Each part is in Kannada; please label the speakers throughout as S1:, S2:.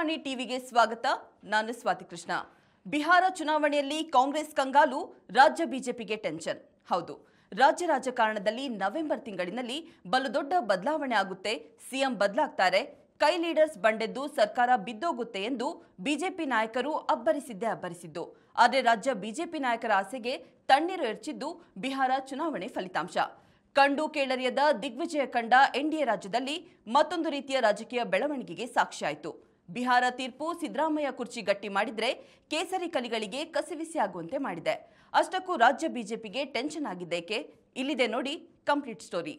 S1: ಪ್ರಜಾವಾಣಿ ಟಿವಿಗೆ ಸ್ವಾಗತ. ನಾನು ಸ್ವಾತಿ ಕೃಷ್ಣ. ಬಿಹಾರ ಚುನಾವಣೆಯಲ್ಲಿ ಕಾಂಗ್ರೆಸ್ ಕಂಗಾಲು, ರಾಜ್ಯ ಬಿಜೆಪಿಗೆ ಟೆನ್ಷನ್. ಹೌದು, ರಾಜ್ಯ ರಾಜಕಾರಣದಲ್ಲಿ ನವೆಂಬರ್ ತಿಂಗಳಿನಲ್ಲಿ ಬಲು ದೊಡ್ಡ ಬದಲಾವಣೆ ಆಗುತ್ತೆ. ಸಿಎಂ ಬದಲಾಗ್ತಾರೆ, ಕೈ ಲೀಡರ್ಸ್ ಬಂಡೆದ್ದು ಸರ್ಕಾರ ಬಿದ್ದೋಗುತ್ತೆ ಎಂದು ಬಿಜೆಪಿ ನಾಯಕರು ಅಬ್ಬರಿಸಿದ್ದು. ಆದರೆ ರಾಜ್ಯ ಬಿಜೆಪಿ ನಾಯಕರ ಆಸೆಗೆ ತಣ್ಣೀರು ಎರಚಿದ್ದು ಬಿಹಾರ ಚುನಾವಣೆ ಫಲಿತಾಂಶ. ಕಂಡು ಕೇಳರಿಯದ ದಿಗ್ವಿಜಯ ಕಂಡ ಎನ್ಡಿಎ ರಾಜ್ಯದಲ್ಲಿ ಮತ್ತೊಂದು ರೀತಿಯ ರಾಜಕೀಯ ಬೆಳವಣಿಗೆಗೆ ಸಾಕ್ಷಿಯಾಯಿತು. ಬಿಹಾರ ತೀರ್ಪು ಸಿದ್ದರಾಮಯ್ಯ ಕುರ್ಚಿ ಗಟ್ಟಿ ಮಾಡಿದ್ರೆ ಕೇಸರಿ ಕಲಿಗಳಿಗೆ ಕಸಿವಿಸಿ ಆಗುವಂತೆ ಮಾಡಿದೆ. ಅಷ್ಟಕ್ಕೂ ರಾಜ್ಯ ಬಿಜೆಪಿಗೆ ಟೆನ್ಷನ್ ಆಗಿದ್ದೇಕೆ? ಇಲ್ಲಿದೆ ನೋಡಿ ಕಂಪ್ಲೀಟ್ ಸ್ಟೋರಿ.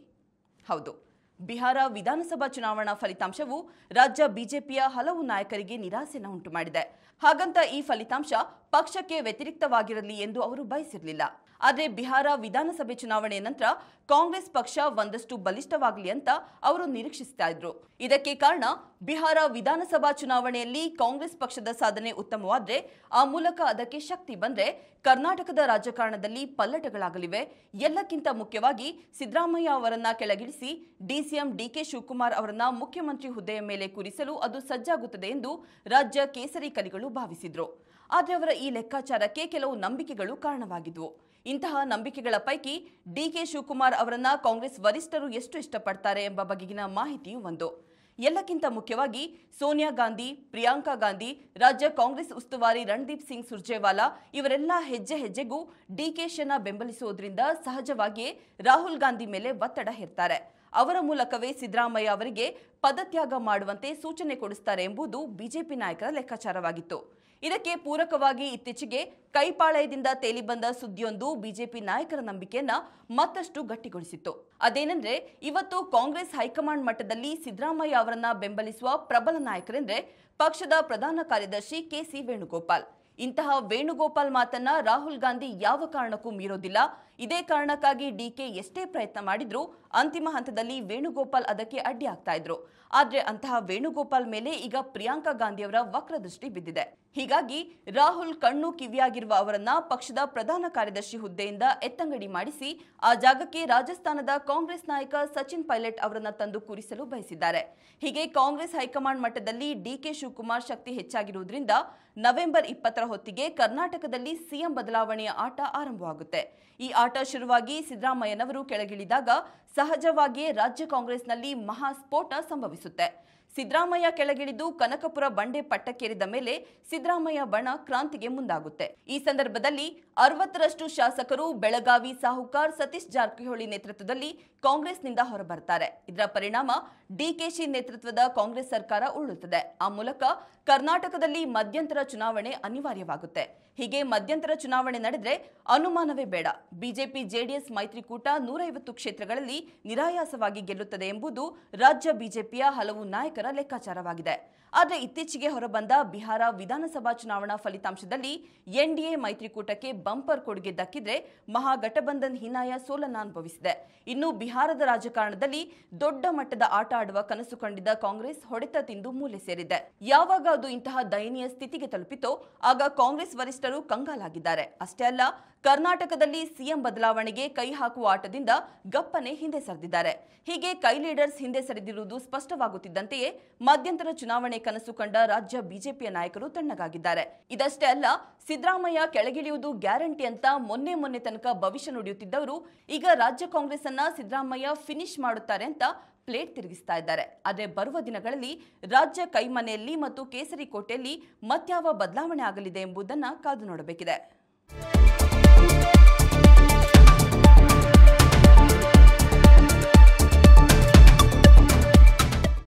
S1: ಹೌದು, ಬಿಹಾರ ವಿಧಾನಸಭಾ ಚುನಾವಣಾ ಫಲಿತಾಂಶವು ರಾಜ್ಯ ಬಿಜೆಪಿಯ ಹಲವು ನಾಯಕರಿಗೆ ನಿರಾಸೆನ ಉಂಟು ಮಾಡಿದೆ. ಹಾಗಂತ ಈ ಫಲಿತಾಂಶ ಪಕ್ಷಕ್ಕೆ ವ್ಯತಿರಿಕ್ತವಾಗಿರಲಿ ಎಂದು ಅವರು ಬಯಸಿರಲಿಲ್ಲ. ಆದರೆ ಬಿಹಾರ ವಿಧಾನಸಭೆ ಚುನಾವಣೆಯ ನಂತರ ಕಾಂಗ್ರೆಸ್ ಪಕ್ಷ ಒಂದಷ್ಟು ಬಲಿಷ್ಠವಾಗಲಿ ಅಂತ ಅವರು ನಿರೀಕ್ಷಿಸ್ತಾ ಇದ್ರು. ಇದಕ್ಕೆ ಕಾರಣ ಬಿಹಾರ ವಿಧಾನಸಭಾ ಚುನಾವಣೆಯಲ್ಲಿ ಕಾಂಗ್ರೆಸ್ ಪಕ್ಷದ ಸಾಧನೆ ಉತ್ತಮವಾದ್ರೆ, ಆ ಮೂಲಕ ಅದಕ್ಕೆ ಶಕ್ತಿ ಬಂದ್ರೆ ಕರ್ನಾಟಕದ ರಾಜಕಾರಣದಲ್ಲಿ ಪಲ್ಲಟಗಳಾಗಲಿವೆ. ಎಲ್ಲಕ್ಕಿಂತ ಮುಖ್ಯವಾಗಿ ಸಿದ್ದರಾಮಯ್ಯ ಅವರನ್ನ ಕೆಳಗಿಳಿಸಿ ಡಿಸಿಎಂ ಡಿಕೆ ಶಿವಕುಮಾರ್ ಅವರನ್ನ ಮುಖ್ಯಮಂತ್ರಿ ಹುದ್ದೆಯ ಮೇಲೆ ಕೂರಿಸಲು ಅದು ಸಜ್ಜಾಗುತ್ತದೆ ಎಂದು ರಾಜ್ಯ ಕೇಸರಿ ಕಲಿಗಳು ಭಾವಿಸಿದ್ರು. ಆದರೆ ಅವರ ಈ ಲೆಕ್ಕಾಚಾರಕ್ಕೆ ಕೆಲವು ನಂಬಿಕೆಗಳು ಕಾರಣವಾಗಿದ್ವು. ಇಂತಹ ನಂಬಿಕೆಗಳ ಪೈಕಿ ಡಿಕೆ ಶಿವಕುಮಾರ್ ಅವರನ್ನ ಕಾಂಗ್ರೆಸ್ ವರಿಷ್ಠರು ಎಷ್ಟು ಇಷ್ಟಪಡ್ತಾರೆ ಎಂಬ ಬಗೆಗಿನ ಮಾಹಿತಿಯೂ ಒಂದು. ಎಲ್ಲಕ್ಕಿಂತ ಮುಖ್ಯವಾಗಿ ಸೋನಿಯಾ ಗಾಂಧಿ, ಪ್ರಿಯಾಂಕಾ ಗಾಂಧಿ, ರಾಜ್ಯ ಕಾಂಗ್ರೆಸ್ ಉಸ್ತುವಾರಿ ರಣದೀಪ್ ಸಿಂಗ್ ಸುರ್ಜೇವಾಲಾ ಇವರೆಲ್ಲ ಹೆಜ್ಜೆ ಹೆಜ್ಜೆಗೂ ಡಿಕೆಶಿಯನ್ನ ಬೆಂಬಲಿಸುವುದರಿಂದ ಸಹಜವಾಗಿಯೇ ರಾಹುಲ್ ಗಾಂಧಿ ಮೇಲೆ ಒತ್ತಡ ಹೇರ್ತಾರೆ. ಅವರ ಮೂಲಕವೇ ಸಿದ್ದರಾಮಯ್ಯ ಅವರಿಗೆ ಪದತ್ಯಾಗ ಮಾಡುವಂತೆ ಸೂಚನೆ ಕೊಡಿಸುತ್ತಾರೆ ಎಂಬುದು ಬಿಜೆಪಿ ನಾಯಕರ ಲೆಕ್ಕಾಚಾರವಾಗಿತ್ತು. ಇದಕ್ಕೆ ಪೂರಕವಾಗಿ ಇತ್ತೀಚೆಗೆ ಕೈಪಾಳಯದಿಂದ ತೇಲಿ ಬಂದ ಸುದ್ದಿಯೊಂದು ಬಿಜೆಪಿ ನಾಯಕರ ನಂಬಿಕೆಯನ್ನ ಮತ್ತಷ್ಟು ಗಟ್ಟಿಗೊಳಿಸಿತ್ತು. ಅದೇನೆಂದ್ರೆ, ಇವತ್ತು ಕಾಂಗ್ರೆಸ್ ಹೈಕಮಾಂಡ್ ಮಟ್ಟದಲ್ಲಿ ಸಿದ್ದರಾಮಯ್ಯ ಅವರನ್ನ ಬೆಂಬಲಿಸುವ ಪ್ರಬಲ ನಾಯಕರೆಂದ್ರೆ ಪಕ್ಷದ ಪ್ರಧಾನ ಕಾರ್ಯದರ್ಶಿ ಕೆಸಿ ವೇಣುಗೋಪಾಲ್. ಇಂತಹ ವೇಣುಗೋಪಾಲ್ ಮಾತನ್ನ ರಾಹುಲ್ ಗಾಂಧಿ ಯಾವ ಕಾರಣಕ್ಕೂ ಮೀರೋದಿಲ್ಲ. ಇದೇ ಕಾರಣಕ್ಕಾಗಿ ಡಿಕೆ ಎಷ್ಟೇ ಪ್ರಯತ್ನ ಮಾಡಿದ್ರೂ ಅಂತಿಮ ಹಂತದಲ್ಲಿ ವೇಣುಗೋಪಾಲ್ ಅದಕ್ಕೆ ಅಡ್ಡಿ ಆಗ್ತಾ ಇದ್ರು. ಆದ್ರೆ ಅಂತಹ ವೇಣುಗೋಪಾಲ್ ಮೇಲೆ ಈಗ ಪ್ರಿಯಾಂಕಾ ಗಾಂಧಿಯವರ ವಕ್ರದೃಷ್ಟಿ ಬಿದ್ದಿದೆ. ಹೀಗಾಗಿ ರಾಹುಲ್ ಕಣ್ಣು ಕಿವಿಯಾಗಿರುವ ಅವರನ್ನ ಪಕ್ಷದ ಪ್ರಧಾನ ಕಾರ್ಯದರ್ಶಿ ಹುದ್ದೆಯಿಂದ ಎತ್ತಂಗಡಿ ಮಾಡಿಸಿ ಆ ಜಾಗಕ್ಕೆ ರಾಜಸ್ಥಾನದ ಕಾಂಗ್ರೆಸ್ ನಾಯಕ ಸಚಿನ್ ಪೈಲಟ್ ಅವರನ್ನ ತಂದು ಕೂರಿಸಲು ಬಯಸಿದ್ದಾರೆ. ಹೀಗೆ ಕಾಂಗ್ರೆಸ್ ಹೈಕಮಾಂಡ್ ಮಟ್ಟದಲ್ಲಿ ಡಿಕೆ ಶಿವಕುಮಾರ್ ಶಕ್ತಿ ಹೆಚ್ಚಾಗಿರುವುದರಿಂದ ನವೆಂಬರ್ 20ರ ಹೊತ್ತಿಗೆ ಕರ್ನಾಟಕದಲ್ಲಿ ಸಿಎಂ ಬದಲಾವಣೆಯ ಆಟ ಆರಂಭವಾಗುತ್ತೆ. ಈ ಆಟ ಶುರುವಾಗಿ ಸಿದ್ದರಾಮಯ್ಯನವರು ಕೆಳಗಿಳಿದಾಗ ಸಹಜವಾಗಿಯೇ ರಾಜ್ಯ ಕಾಂಗ್ರೆಸ್ನಲ್ಲಿ ಮಹಾಸ್ಫೋಟ ಸಂಭವಿಸುತ್ತೆ. ಸಿದ್ದರಾಮಯ್ಯ ಕೆಳಗಿಳಿದು ಕನಕಪುರ ಬಂಡೆ ಪಟ್ಟಕ್ಕೇರಿದ ಮೇಲೆ ಸಿದ್ದರಾಮಯ್ಯ ಬಣ ಕ್ರಾಂತಿಗೆ ಮುಂದಾಗುತ್ತೆ. ಈ ಸಂದರ್ಭದಲ್ಲಿ 60ರಷ್ಟು ಶಾಸಕರು ಬೆಳಗಾವಿ ಸಾಹುಕಾರ್ ಸತೀಶ್ ಜಾರಕಿಹೊಳಿ ನೇತೃತ್ವದಲ್ಲಿ ಕಾಂಗ್ರೆಸ್ನಿಂದ ಹೊರಬರ್ತಾರೆ. ಇದರ ಪರಿಣಾಮ ಡಿಕೆಶಿ ನೇತೃತ್ವದ ಕಾಂಗ್ರೆಸ್ ಸರ್ಕಾರ ಉರುಳುತ್ತದೆ. ಆ ಮೂಲಕ ಕರ್ನಾಟಕದಲ್ಲಿ ಮಧ್ಯಂತರ ಚುನಾವಣೆ ಅನಿವಾರ್ಯವಾಗುತ್ತೆ. ಹೀಗೆ ಮಧ್ಯಂತರ ಚುನಾವಣೆ ನಡೆದ್ರೆ ಅನುಮಾನವೇ ಬೇಡ, ಬಿಜೆಪಿ ಜೆಡಿಎಸ್ ಮೈತ್ರಿಕೂಟ 150 ಕ್ಷೇತ್ರಗಳಲ್ಲಿ ನಿರಾಯಾಸವಾಗಿ ಗೆಲ್ಲುತ್ತದೆ ಎಂಬುದು ರಾಜ್ಯ ಬಿಜೆಪಿಯ ಹಲವು ನಾಯಕರ ಲೆಕ್ಕಾಚಾರವಾಗಿದೆ. ಆದರೆ ಇತ್ತೀಚೆಗೆ ಹೊರಬಂದ ಬಿಹಾರ ವಿಧಾನಸಭಾ ಚುನಾವಣಾ ಫಲಿತಾಂಶದಲ್ಲಿ ಎನ್ಡಿಎ ಮೈತ್ರಿಕೂಟಕ್ಕೆ ಬಂಪರ್ ಕೊಡುಗೆ ದಕ್ಕಿದ್ರೆ ಮಹಾಗಠಬಂಧನ್ ಹೀನಾಯ ಸೋಲನ್ನ ಅನುಭವಿಸಿದೆ. ಇನ್ನು ಬಿಹಾರದ ರಾಜಕಾರಣದಲ್ಲಿ ದೊಡ್ಡ ಮಟ್ಟದ ಆಟ ಆಡುವ ಕನಸು ಕಂಡಿದ್ದ ಕಾಂಗ್ರೆಸ್ ಹೊಡೆತ ತಿಂದು ಮೂಲೆ ಸೇರಿದೆ. ಯಾವಾಗ ಅದು ಇಂತಹ ದಯನೀಯ ಸ್ಥಿತಿಗೆ ತಲುಪಿತೋ ಆಗ ಕಾಂಗ್ರೆಸ್ ವರಿಷ್ಠರು ಕಂಗಾಲಾಗಿದ್ದಾರೆ. ಅಷ್ಟೇ ಅಲ್ಲ, ಕರ್ನಾಟಕದಲ್ಲಿ ಸಿಎಂ ಬದಲಾವಣೆಗೆ ಕೈ ಹಾಕುವ ಆಟದಿಂದ ಗಪ್ಪನೆ ಹಿಂದೆ ಸರಿದಿದ್ದಾರೆ. ಹೀಗೆ ಕೈ ಲೀಡರ್ಸ್ ಹಿಂದೆ ಸರಿದಿರುವುದು ಸ್ಪಷ್ಟವಾಗುತ್ತಿದ್ದಂತೆಯೇ ಮಧ್ಯಂತರ ಚುನಾವಣೆ ಕನಸು ಕಂಡ ರಾಜ್ಯ ಬಿಜೆಪಿಯ ನಾಯಕರು ತಣ್ಣಗಾಗಿದ್ದಾರೆ. ಇದಷ್ಟೇ ಅಲ್ಲ, ಸಿದ್ದರಾಮಯ್ಯ ಕೆಳಗಿಳಿಯುವುದು ಗ್ಯಾರಂಟಿ ಅಂತ ಮೊನ್ನೆ ತನಕ ಭವಿಷ್ಯ ನುಡಿಯುತ್ತಿದ್ದವರು ಈಗ ರಾಜ್ಯ ಕಾಂಗ್ರೆಸ್ ಅನ್ನ ಸಿದ್ದರಾಮಯ್ಯ ಫಿನಿಶ್ ಮಾಡುತ್ತಾರೆ ಅಂತ ಪ್ಲೇಟ್ ತಿರುಗಿಸ್ತಾ ಇದ್ದಾರೆ. ಆದರೆ ಬರುವ ದಿನಗಳಲ್ಲಿ ರಾಜ್ಯ ಕೈಮನೆಯಲ್ಲಿ ಮತ್ತು ಕೇಸರಿ ಕೋಟೆಯಲ್ಲಿ ಮತ್ಯಾವ ಬದಲಾವಣೆ ಆಗಲಿದೆ ಎಂಬುದನ್ನು ಕಾದು ನೋಡಬೇಕಿದೆ.